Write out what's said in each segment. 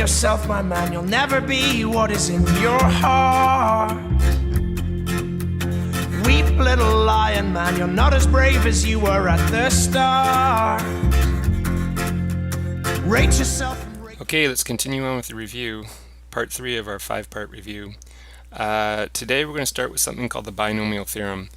yourself, my man. You'll never be what is in your heart. Weep, little lion man, you're not as brave as you were at the start. Rate yourself. Okay, let's continue on with the review. Part 3 of our 5-part review. Today we're going to start with something called the binomial theorem.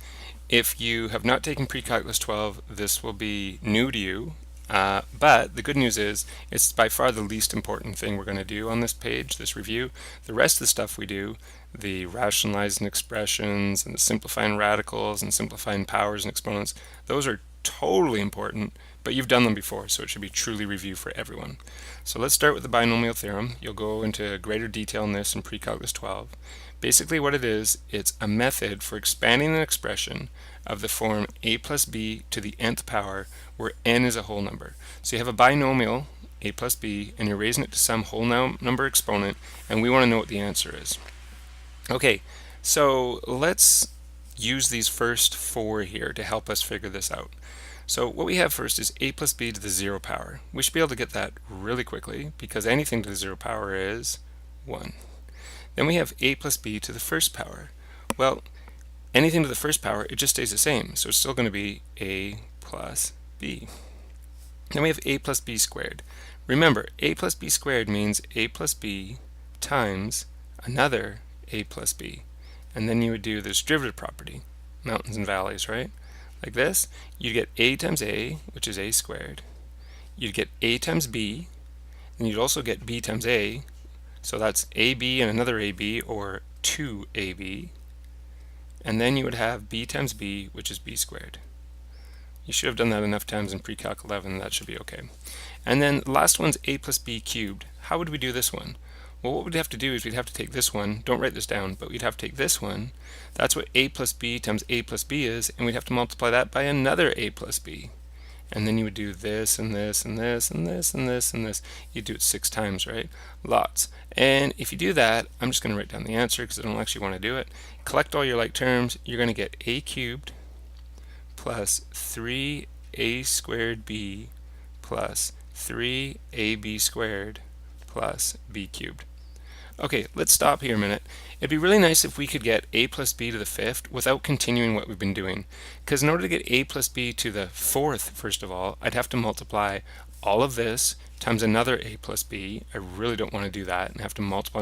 If you have not taken PreCalculus 12, this will be new to you. But the good news is it's by far the least important thing we're going to do on this page, this review. The rest of the stuff we do, the rationalizing expressions and the simplifying radicals and simplifying powers and exponents, those are totally important, but you've done them before, so it should be truly review for everyone. So let's start with the binomial theorem. You'll go into greater detail on this in PreCalculus 12. Basically what it is, it's a method for expanding an expression of the form a plus b to the nth power where n is a whole number. So you have a binomial, a plus b, and you're raising it to some whole number exponent, and we want to know what the answer is. Okay, so let's use these first 4 here to help us figure this out. So what we have first is a plus b to the 0 power. We should be able to get that really quickly because anything to the 0 power is 1. Then we have a plus b to the first power. Well, anything to the first power, it just stays the same. So it's still going to be a plus b. Then we have a plus b squared. Remember, a plus b squared means a plus b times another a plus b. And then you would do this derivative property, mountains and valleys, right? Like this, you'd get a times a, which is a squared. You'd get a times b, and you'd also get b times a, so that's ab and another ab, or 2ab. And then you would have b times b, which is b squared. You should have done that enough times in PreCalc 11, that should be okay. And then the last one's a plus b cubed. How would we do this one? Well, what we'd have to do is we'd have to take this one, don't write this down, but we'd have to take this one, that's what a plus b times a plus b is, and we'd have to multiply that by another a plus b. And then you would do this and this and this and this and this and this. You'd do it 6 times, right? Lots. And if you do that, I'm just going to write down the answer because I don't actually want to do it. Collect all your like terms, you're going to get a cubed plus 3a squared b plus 3ab squared plus b cubed. Okay, let's stop here a minute. It'd be really nice if we could get a plus b to the 5th without continuing what we've been doing. Because in order to get a plus b to the 4th, first of all, I'd have to multiply all of this times another a plus b. I really don't want to do that and have to multiply,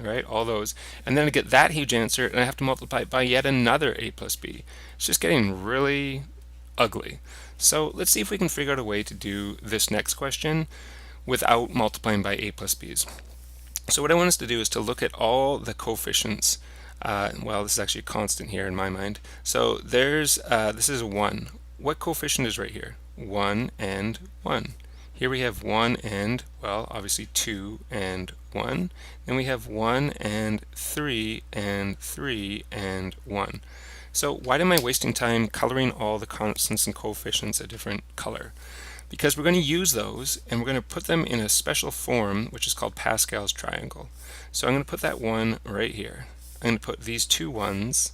right? All those. And then I get that huge answer and I have to multiply it by yet another a plus b. It's just getting really ugly. So let's see if we can figure out a way to do this next question without multiplying by a plus b's. So what I want us to do is to look at all the coefficients. Well, this is actually a constant here in my mind. So there's, this is 1. What coefficient is right here? 1 and 1. Here we have 1 and, well, obviously 2 and 1. Then we have 1 and 3 and 3 and 1. So why am I wasting time coloring all the constants and coefficients a different color? Because we're going to use those and we're going to put them in a special form which is called Pascal's triangle. So I'm going to put that 1 right here. I'm going to put these 2 1s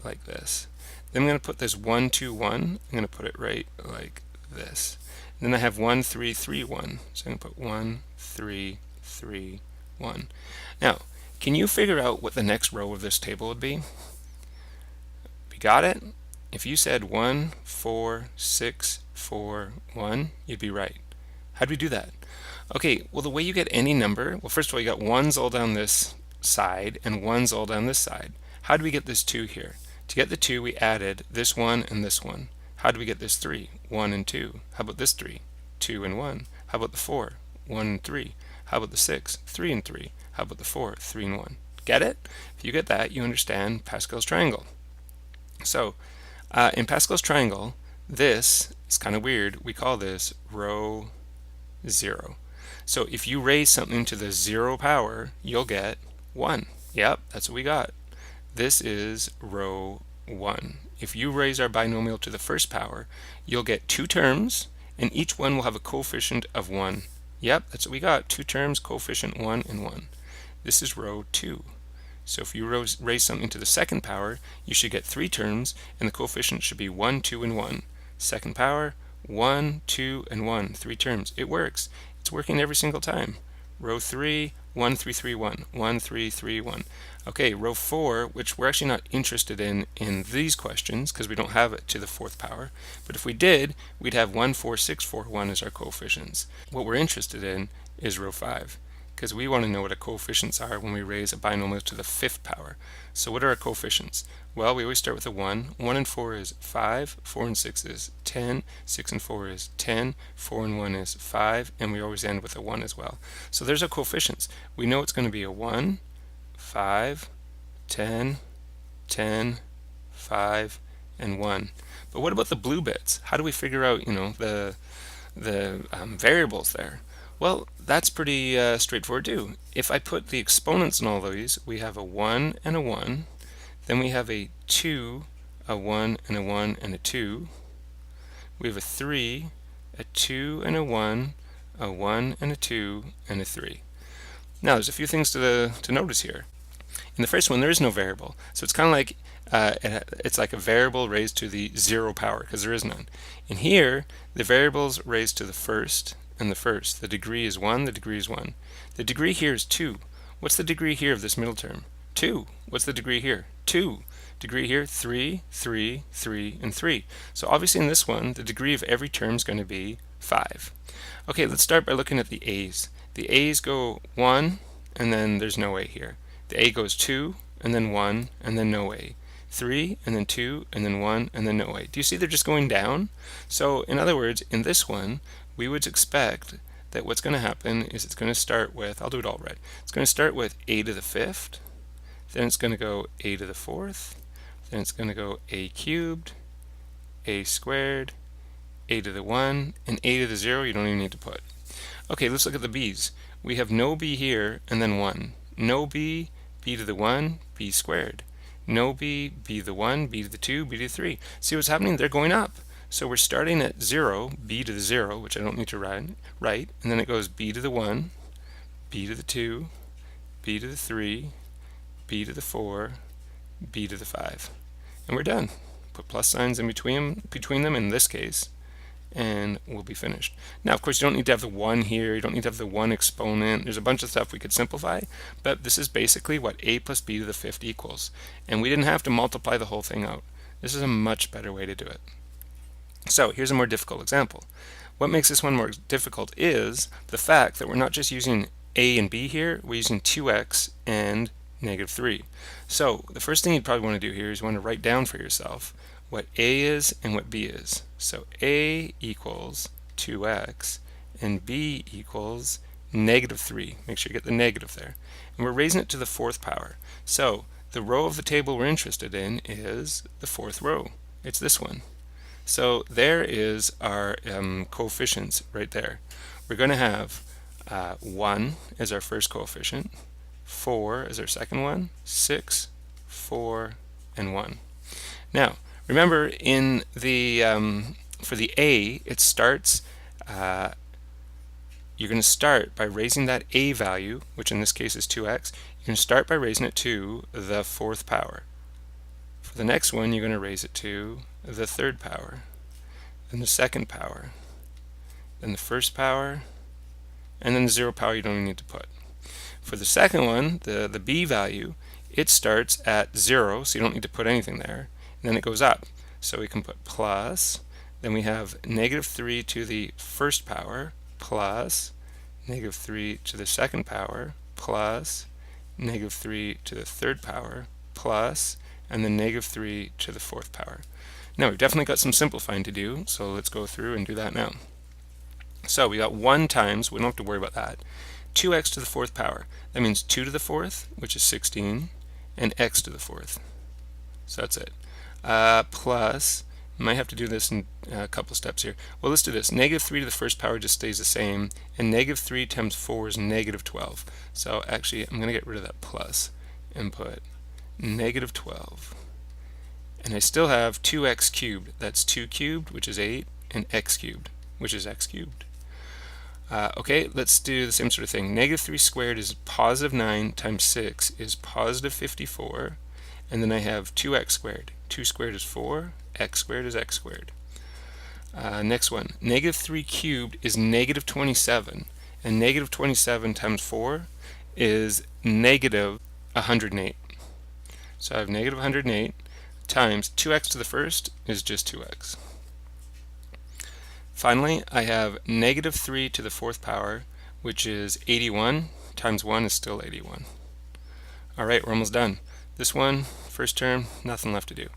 like this. Then I'm going to put this 1 2 1. I'm going to put it right like this. And then I have 1 3 3 1. So I'm going to put 1 3 3 1. Now, can you figure out what the next row of this table would be? We got it? If you said 1 4 6 4 1, you'd be right. How'd we do that? Okay, well the way you get any number, well first of all you got 1s all down this side and 1s all down this side. How do we get this 2 here? To get the 2 we added this 1 and this 1. How do we get this 3? 1 and 2. How about this 3? 2 and 1. How about the 4? 1 and 3. How about the 6? 3 and 3. How about the 4? 3 and 1. Get it? If you get that, you understand Pascal's triangle. So, in Pascal's triangle, this is kind of weird. We call this row 0. So if you raise something to the 0 power, you'll get 1. Yep, that's what we got. This is row 1. If you raise our binomial to the first power, you'll get 2 terms, and each one will have a coefficient of 1. Yep, that's what we got. 2 terms, coefficient 1 and 1. This is row 2. So if you raise something to the second power, you should get 3 terms, and the coefficient should be 1, 2, and 1. Second power, 1, 2, and 1. 3 terms. It works. It's working every single time. Row 3, 1, 3, 3, 1, 1, 3, 3, 1. Okay, row 4, which we're actually not interested in these questions because we don't have it to the 4th power. But if we did, we'd have 1, 4, 6, 4, 1 as our coefficients. What we're interested in is row 5 because we want to know what our coefficients are when we raise a binomial to the 5th power. So what are our coefficients? Well, we always start with a 1. 1 and 4 is 5, 4 and 6 is 10, 6 and 4 is 10, 4 and 1 is 5, and we always end with a 1 as well. So there's our coefficients. We know it's going to be a 1, 5, 10, 10, 5, and 1. But what about the blue bits? How do we figure out, the variables there? Well, that's pretty straightforward too. If I put the exponents in all these, we have a 1 and a 1. Then we have a 2, a 1, and a 1, and a 2. We have a 3, a 2, and a 1, a 1, and a 2, and a 3. Now, there's a few things to notice here. In the first one, there is no variable. So it's kind of like it's like a variable raised to the 0 power, because there is none. In here, the variable's raised to the first and the first. The degree is 1, the degree is 1. The degree here is 2. What's the degree here of this middle term? 2. What's the degree here? 2. Degree here, 3, 3, 3, and 3. So obviously in this one, the degree of every term is going to be 5. Okay, let's start by looking at the a's. The a's go 1, and then there's no a here. The a goes 2, and then 1, and then no a. 3, and then 2, and then 1, and then no a. Do you see they're just going down? So in other words, in this one, we would expect that what's going to happen is it's going to start with, I'll do it all red. It's going to start with a to the 5th, then it's going to go a to the 4th, then it's going to go a cubed, a squared, a to the 1, and a to the 0 you don't even need to put. Okay, let's look at the b's. We have no b here, and then 1. No b, b to the 1, b squared. No b, b to the 1, b to the 2, b to the 3. See what's happening? They're going up. So we're starting at 0, b to the 0, which I don't need to write, and then it goes b to the 1, b to the 2, b to the 3, b to the 4, b to the 5. And we're done. Put plus signs in between them in this case, and we'll be finished. Now, of course, you don't need to have the 1 here. You don't need to have the 1 exponent. There's a bunch of stuff we could simplify, but this is basically what a plus b to the 5th equals. And we didn't have to multiply the whole thing out. This is a much better way to do it. So here's a more difficult example. What makes this one more difficult is the fact that we're not just using a and b here, we're using 2x and -3. So the first thing you'd probably want to do here is you want to write down for yourself what a is and what b is. So a equals 2x and b equals -3. Make sure you get the negative there. And we're raising it to the 4th power. So the row of the table we're interested in is the 4th row. It's this one. So there is our coefficients right there. We're going to have 1 as our first coefficient, 4 as our second one, 6, 4, and 1. Now, remember in the for the a, it starts, you're going to start by raising that a value, which in this case is 2x. You're going to start by raising it to the 4th power. For the next one, you're going to raise it to the 3rd power, then the 2nd power, then the 1st power, and then the 0 power you don't even need to put. For the second one, the b value, it starts at 0, so you don't need to put anything there, and then it goes up. So we can put plus, then we have -3 to the 1st power, plus -3 to the 2nd power, plus -3 to the 3rd power, plus, and then -3 to the 4th power. Now we've definitely got some simplifying to do, so let's go through and do that now. So we got 1 times, we don't have to worry about that, 2x to the 4th power. That means 2 to the 4th, which is 16, and x to the 4th. So that's it. Plus, you might have to do this in a couple steps here. Well, let's do this. -3 to the 1st power just stays the same, and -3 times 4 is -12. So actually, I'm going to get rid of that plus and put -12. And I still have 2x cubed. That's 2 cubed, which is 8, and x cubed, which is x cubed. Okay, let's do the same sort of thing. -3 squared is +9 times 6 is +54. And then I have 2x squared. 2 squared is 4. X squared is x squared. Next one. -3 cubed is -27. And negative 27 times 4 is negative 108. So I have negative 108 times 2x to the first is just 2x. Finally, I have negative 3 to the fourth power, which is 81, times 1 is still 81. All right, we're almost done. This one, first term, nothing left to do.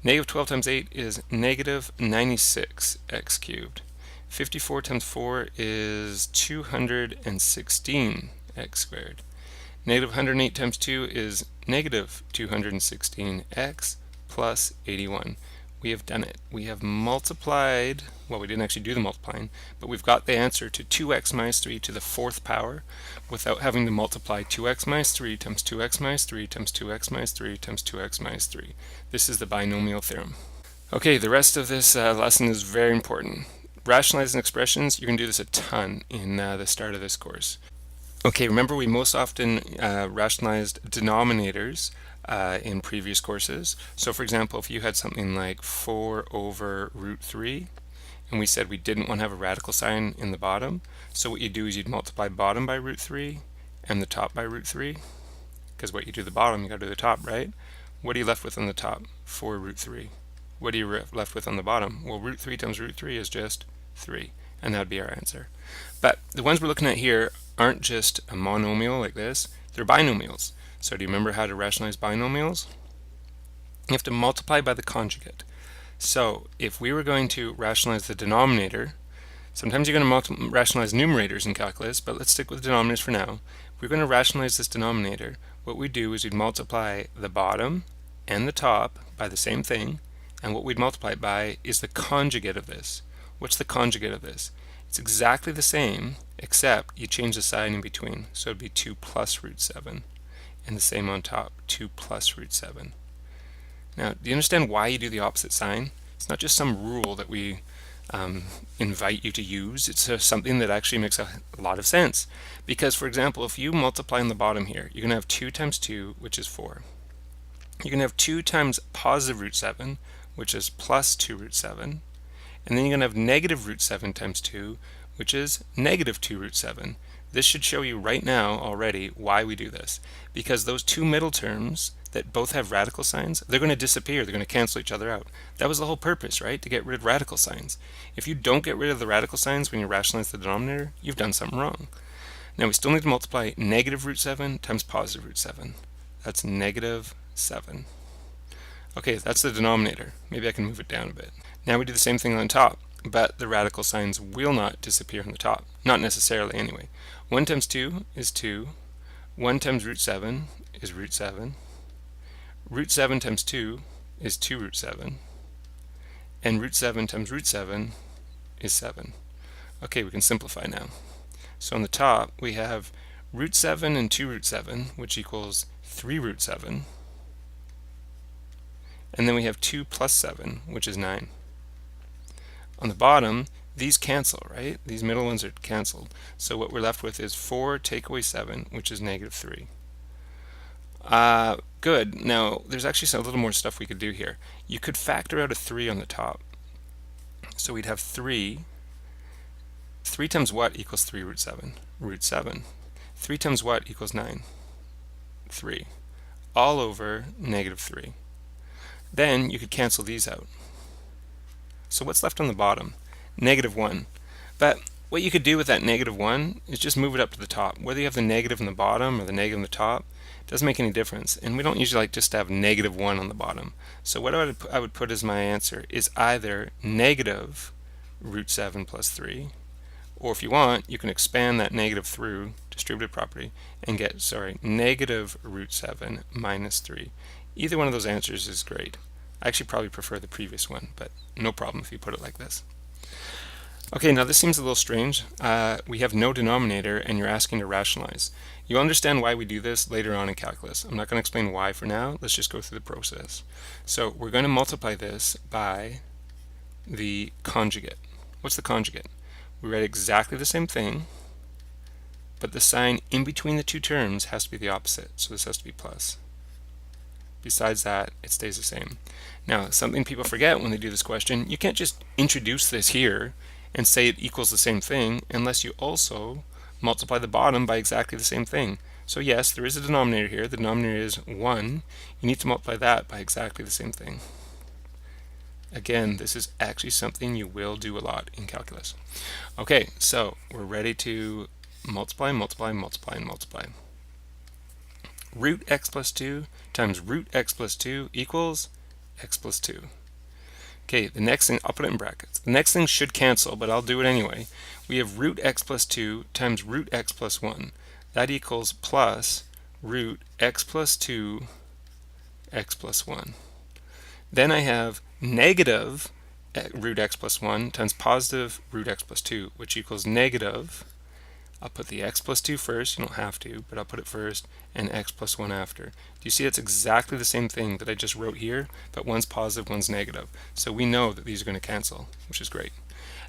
Negative 12 times 8 is negative 96x cubed. 54 times 4 is 216x squared. Negative 108 times 2 is negative 216x plus 81. We have done it. We have multiplied, well, we didn't actually do the multiplying, but we've got the answer to 2x minus 3 to the fourth power without having to multiply 2x minus 3 times 2x minus 3 times 2x minus 3 times 2x minus 3. This is the binomial theorem. Okay, the rest of this lesson is very important. Rationalizing expressions, you're going to do this a ton in the start of this course. Okay, remember we most often rationalized denominators in previous courses. So for example, if you had something like 4 over root 3, and we said we didn't want to have a radical sign in the bottom, so what you do is you'd multiply bottom by root 3 and the top by root 3, because what you do the bottom, you got to do the top, right? What are you left with on the top? 4 root 3. What are you left with on the bottom? Well, root 3 times root 3 is just 3, and that would be our answer. But the ones we're looking at here aren't just a monomial like this, they're binomials. So do you remember how to rationalize binomials? You have to multiply by the conjugate. So if we were going to rationalize the denominator, sometimes you're going to rationalize numerators in calculus, but let's stick with denominators for now. If we're going to rationalize this denominator, what we do is we'd multiply the bottom and the top by the same thing, and what we'd multiply it by is the conjugate of this. What's the conjugate of this? It's exactly the same, except you change the sign in between. So it'd be 2 plus root 7. And the same on top, 2 plus root 7. Now, do you understand why you do the opposite sign? It's not just some rule that we invite you to use. It's something that actually makes a lot of sense. Because, for example, if you multiply on the bottom here, you're going to have 2 times 2, which is 4. You're going to have 2 times positive root 7, which is plus 2 root 7. And then you're going to have negative root 7 times 2, which is negative 2 root 7. This should show you right now already why we do this. Because those two middle terms that both have radical signs, they're going to disappear. They're going to cancel each other out. That was the whole purpose, right? To get rid of radical signs. If you don't get rid of the radical signs when you rationalize the denominator, you've done something wrong. Now we still need to multiply negative root 7 times positive root 7. That's negative 7. Okay, that's the denominator. Maybe I can move it down a bit. Now we do the same thing on top, but the radical signs will not disappear on the top. Not necessarily anyway. 1 times 2 is 2. 1 times root 7 is root 7. Root 7 times 2 is 2 root 7. And root 7 times root 7 is 7. Okay, we can simplify now. So on the top we have root 7 and 2 root 7, which equals 3 root 7. And then we have 2 plus 7, which is 9. On the bottom, these cancel, right? These middle ones are canceled. So what we're left with is 4 take away 7, which is negative 3. Good. Now, there's actually a little more stuff we could do here. You could factor out a 3 on the top. So we'd have 3. 3 times what equals 3 root 7? Root 7. 3 times what equals 9? 3. All over negative 3. Then you could cancel these out. So what's left on the bottom? Negative 1. But what you could do with that negative 1 is just move it up to the top. Whether you have the negative in the bottom or the negative in the top, it doesn't make any difference. And we don't usually like just to have negative 1 on the bottom. So what I would put as my answer is either negative root 7 plus 3, or if you want, you can expand that negative through distributive property and get, negative root 7 minus 3. Either one of those answers is great. I actually probably prefer the previous one, but no problem if you put it like this. Okay, now this seems a little strange. We have no denominator and you're asking to rationalize. You'll understand why we do this later on in calculus. I'm not going to explain why for now. Let's just go through the process. So we're going to multiply this by the conjugate. What's the conjugate? We read exactly the same thing, but the sign in between the two terms has to be the opposite. So this has to be plus. Besides that, it stays the same. Now, something people forget when they do this question, you can't just introduce this here and say it equals the same thing unless you also multiply the bottom by exactly the same thing. So yes, there is a denominator here. The denominator is 1. You need to multiply that by exactly the same thing. Again, this is actually something you will do a lot in calculus. Okay, so we're ready to multiply, multiply, multiply, and multiply. Root x plus 2 times root x plus 2 equals x plus 2. Okay, the next thing, I'll put it in brackets. The next thing should cancel, but I'll do it anyway. We have root x plus 2 times root x plus 1. That equals plus root x plus 2 x plus 1. Then I have negative root x plus 1 times positive root x plus 2, which equals negative. I'll put the x plus 2 first, you don't have to, but I'll put it first, and x plus 1 after. Do you see it's exactly the same thing that I just wrote here, but one's positive, one's negative. So we know that these are going to cancel, which is great.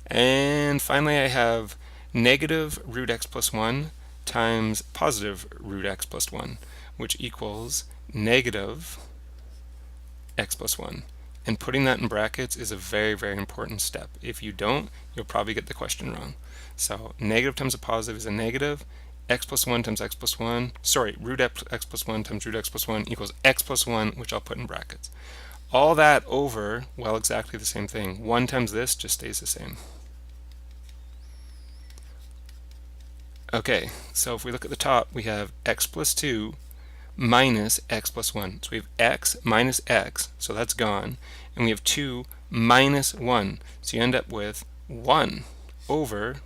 And finally I have negative root x plus 1 times positive root x plus 1, which equals negative x plus 1. And putting that in brackets is a very, very important step. If you don't, you'll probably get the question wrong. So negative times a positive is a negative. X plus 1 times x plus 1, sorry, root x plus 1 times root x plus 1 equals x plus 1, which I'll put in brackets. All that over, well, exactly the same thing. 1 times this just stays the same. Okay, so if we look at the top, we have x plus 2 minus x plus 1. So we have x minus x, so that's gone. And we have 2 minus 1. So you end up with 1 over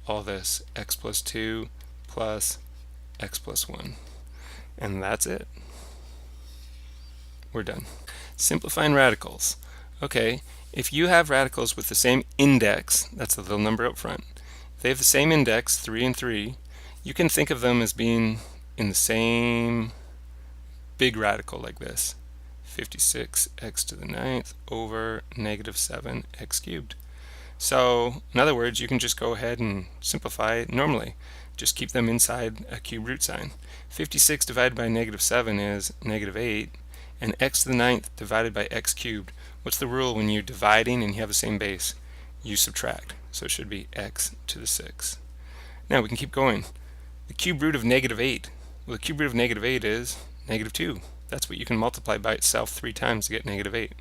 all this, x plus 2 plus x plus 1. And that's it. We're done. Simplifying radicals. Okay, if you have radicals with the same index, that's the little number up front, if they have the same index, 3 and 3, you can think of them as being in the same big radical like this. 56x to the 9th over negative 7x cubed. So in other words, you can just go ahead and simplify it normally. Just keep them inside a cube root sign. 56 divided by negative 7 is negative 8, and x to the 9th divided by x cubed. What's the rule when you're dividing and you have the same base? You subtract. So it should be x to the 6. Now we can keep going. The cube root of negative 8. Well, the cube root of negative 8 is negative 2. That's what you can multiply by itself 3 times to get negative 8.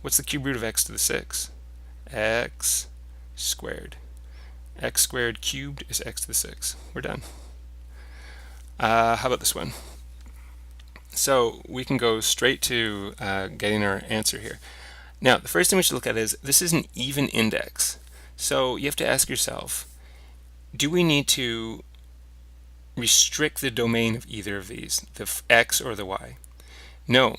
What's the cube root of x to the 6? X squared. X squared cubed is x to the 6. We're done. How about this one? So we can go straight to getting our answer here. Now, the first thing we should look at is this is an even index. So you have to ask yourself, do we need to restrict the domain of either of these, the x or the y? No.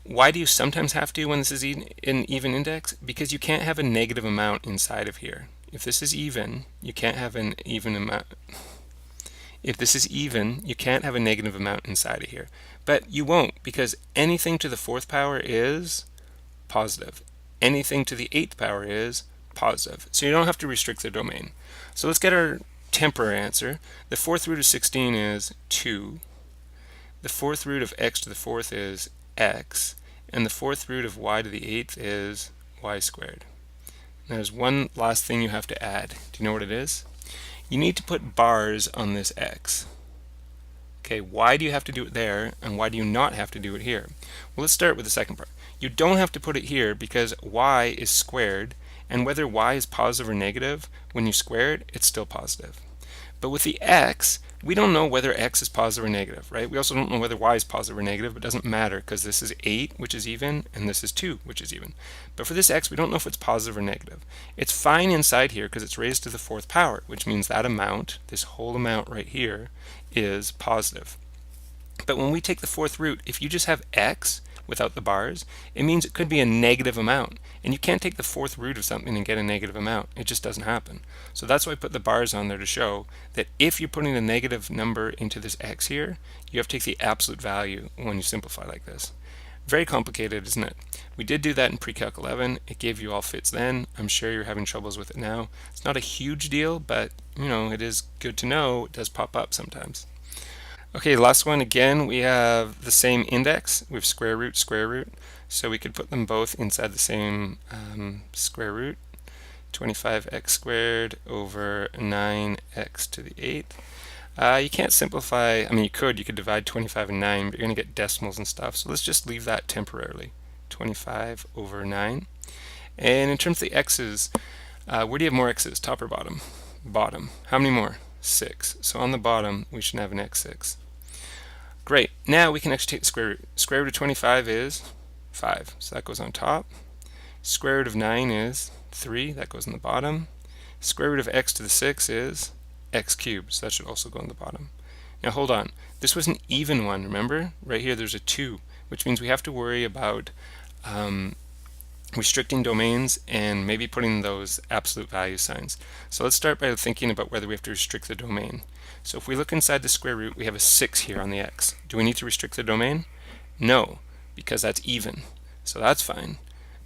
Why do you sometimes have to when this is an even index? Because you can't have a negative amount inside of here. If this is even, you can't have an even amount. If this is even, you can't have a negative amount inside of here. But you won't, because anything to the 4th power is positive. Anything to the 8th power is positive. So you don't have to restrict the domain. So let's get our temporary answer. The 4th root of 16 is 2. The 4th root of x to the 4th is x. And the 4th root of y to the 8th is y squared. Now there's one last thing you have to add. Do you know what it is? You need to put bars on this x. Okay, why do you have to do it there, and why do you not have to do it here? Well, let's start with the second part. You don't have to put it here because y is squared, and whether y is positive or negative, when you square it, it's still positive. But with the x, we don't know whether x is positive or negative, right? We also don't know whether y is positive or negative, but it doesn't matter because this is 8, which is even, and this is 2, which is even. But for this x, we don't know if it's positive or negative. It's fine inside here because it's raised to the 4th power, which means that amount, this whole amount right here, is positive. But when we take the 4th root, if you just have x without the bars, it means it could be a negative amount. And you can't take the 4th root of something and get a negative amount. It just doesn't happen. So that's why I put the bars on there to show that if you're putting a negative number into this x here, you have to take the absolute value when you simplify like this. Very complicated, isn't it? We did do that in PreCalc 11. It gave you all fits then. I'm sure you're having troubles with it now. It's not a huge deal, but you know, it is good to know. It does pop up sometimes. Okay, last one. Again, we have the same index. We have square root, so we could put them both inside the same square root. 25x squared over 9x to the 8th. You can't simplify, I mean you could divide 25 and 9, but you're going to get decimals and stuff, so let's just leave that temporarily. 25 over 9. And in terms of the x's, where do you have more x's, top or bottom? Bottom. How many more? 6. So on the bottom we should have an x6. Great. Now we can actually take the square root. Square root of 25 is 5, so that goes on top. Square root of 9 is 3, that goes on the bottom. Square root of x to the 6 is x cubed, so that should also go on the bottom. Now hold on, this was an even one, remember? Right here there's a 2, which means we have to worry about restricting domains and maybe putting those absolute value signs. So let's start by thinking about whether we have to restrict the domain. So if we look inside the square root, we have a 6 here on the x. Do we need to restrict the domain? No, because that's even, so that's fine.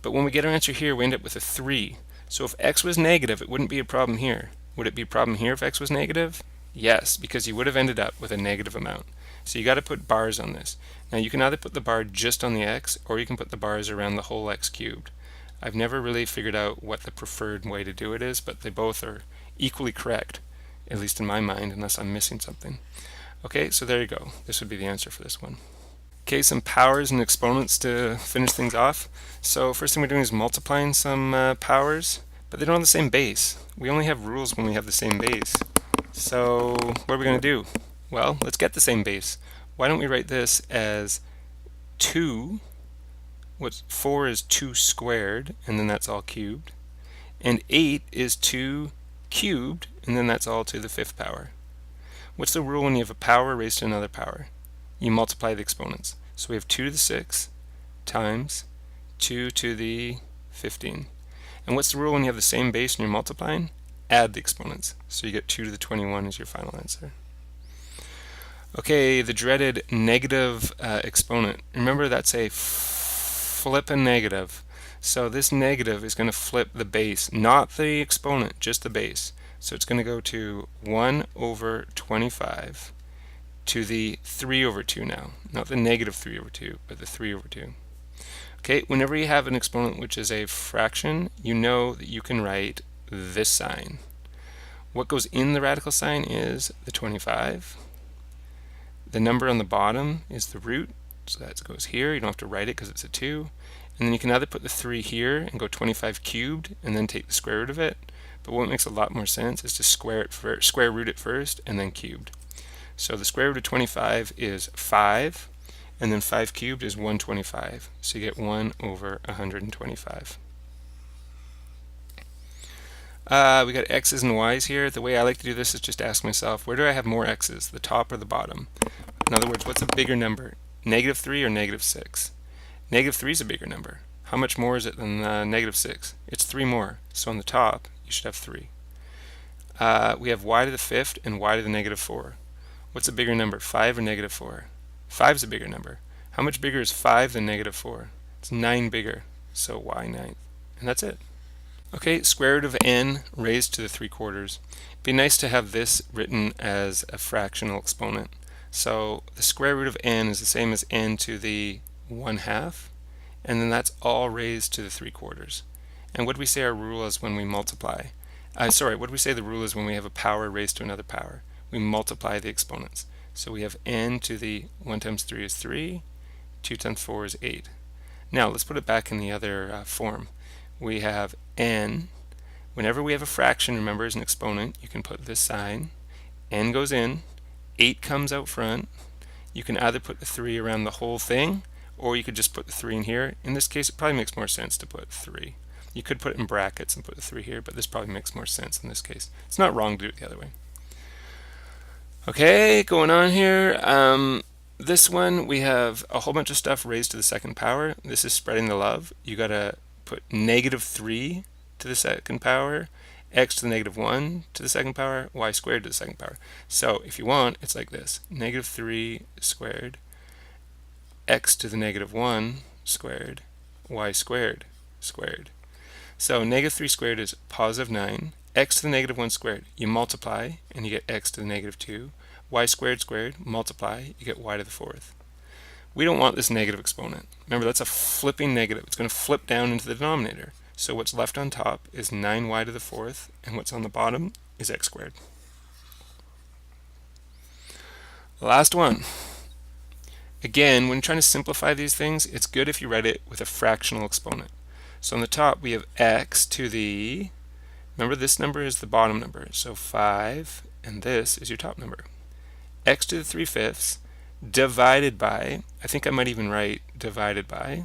But when we get our answer here, we end up with a 3. So if x was negative, it wouldn't be a problem here. Would it be a problem here if x was negative? Yes, because you would have ended up with a negative amount. So you got to put bars on this. Now you can either put the bar just on the x, or you can put the bars around the whole x cubed. I've never really figured out what the preferred way to do it is, but they both are equally correct, at least in my mind, unless I'm missing something. Okay, so there you go. This would be the answer for this one. Okay, some powers and exponents to finish things off. So first thing we're doing is multiplying some powers, but they don't have the same base. We only have rules when we have the same base. So what are we going to do? Well, let's get the same base. Why don't we write this as 2, 4 is 2 squared, and then that's all cubed. And 8 is 2 cubed, and then that's all to the 5th power. What's the rule when you have a power raised to another power? You multiply the exponents. So we have 2 to the 6 times 2 to the 15. And what's the rule when you have the same base and you're multiplying? Add the exponents. So you get 2 to the 21 is your final answer. Okay, the dreaded negative exponent. Remember, that's a flippin' negative. So this negative is going to flip the base, not the exponent, just the base. So it's going to go to 1 over 25 to the 3 over 2 now. Not the negative 3 over 2, but the 3 over 2. Okay, whenever you have an exponent which is a fraction, you know that you can write this sign. What goes in the radical sign is the 25. The number on the bottom is the root, so that goes here. You don't have to write it because it's a 2. And then you can either put the 3 here and go 25 cubed and then take the square root of it. But what makes a lot more sense is to square root it first and then cubed. So the square root of 25 is 5, and then 5 cubed is 125. So you get 1 over 125. We got x's and y's here. The way I like to do this is just ask myself, where do I have more x's, the top or the bottom? In other words, what's a bigger number, negative 3 or negative 6? Negative 3 is a bigger number. How much more is it than negative 6? It's 3 more. So on the top, you should have 3. We have y to the 5th and y to the negative 4. What's a bigger number, 5 or negative 4? 5 is a bigger number. How much bigger is 5 than negative 4? It's 9 bigger, so y 9th. And that's it. Okay, square root of n raised to the 3/4. It'd be nice to have this written as a fractional exponent. So the square root of n is the same as n to the 1/2, and then that's all raised to the 3/4. And what do we say our rule is when we multiply? What do we say the rule is when we have a power raised to another power? We multiply the exponents. So we have n to the 1 times 3 is 3, 2 times 4 is 8. Now let's put it back in the other form. We have n. Whenever we have a fraction, remember, as an exponent, you can put this sign. N goes in, 8 comes out front. You can either put the 3 around the whole thing, or you could just put the 3 in here. In this case, it probably makes more sense to put 3. You could put it in brackets and put the 3 here, but this probably makes more sense in this case. It's not wrong to do it the other way. Okay, going on here. This one, we have a whole bunch of stuff raised to the 2nd power. This is spreading the love. You gotta put negative 3 to the 2nd power, x to the negative 1 to the 2nd power, y squared to the 2nd power. So if you want, it's like this. Negative 3 squared, x to the negative 1 squared, y squared squared. So negative 3 squared is positive 9. X to the negative 1 squared, you multiply and you get x to the negative 2. Y squared squared, multiply, you get y to the 4th. We don't want this negative exponent. Remember, that's a flipping negative. It's going to flip down into the denominator. So what's left on top is 9y to the 4th, and what's on the bottom is x squared. Last one. Again, when trying to simplify these things, it's good if you write it with a fractional exponent. So on the top we have x to the, remember this number is the bottom number, so 5, and this is your top number. X to the 3/5 divided by, I think I might even write divided by,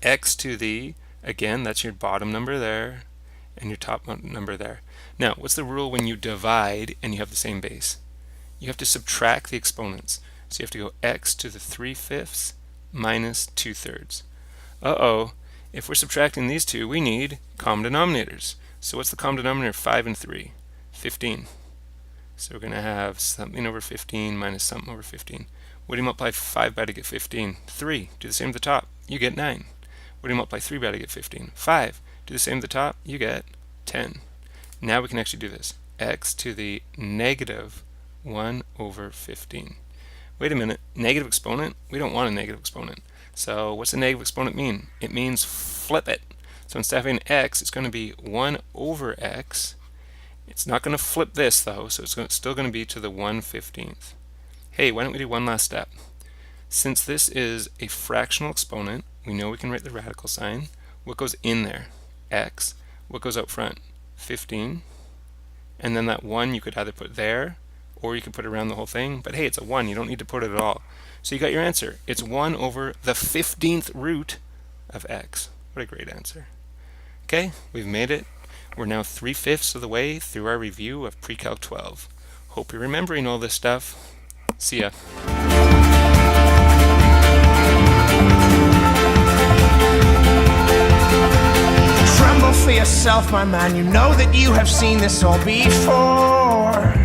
x to the, again, that's your bottom number there, and your top number there. Now, what's the rule when you divide and you have the same base? You have to subtract the exponents. So you have to go x to the 3/5 minus 2/3. Uh-oh, if we're subtracting these two, we need common denominators. So what's the common denominator of 5 and 3? 15. So we're going to have something over 15 minus something over 15. What do you multiply 5 by to get 15? 3. Do the same at the top. You get 9. What do you multiply 3 by to get 15? 5. Do the same at the top. You get 10. Now we can actually do this. X to the negative 1 over 15. Wait a minute. Negative exponent? We don't want a negative exponent. So what's a negative exponent mean? It means flip it. So instead of having x, it's going to be 1 over x. It's not going to flip this though, so it's still going to be to the 1/15th. Hey, why don't we do one last step? Since this is a fractional exponent, we know we can write the radical sign. What goes in there? X. What goes out front? 15. And then that 1 you could either put there, or you could put it around the whole thing. But hey, it's a 1. You don't need to put it at all. So you got your answer. It's 1 over the 15th root of x. What a great answer. Okay, we've made it. We're now 3/5 of the way through our review of Pre-Calc 12. Hope you're remembering all this stuff. See ya. Tremble for yourself, my man. You know that you have seen this all before.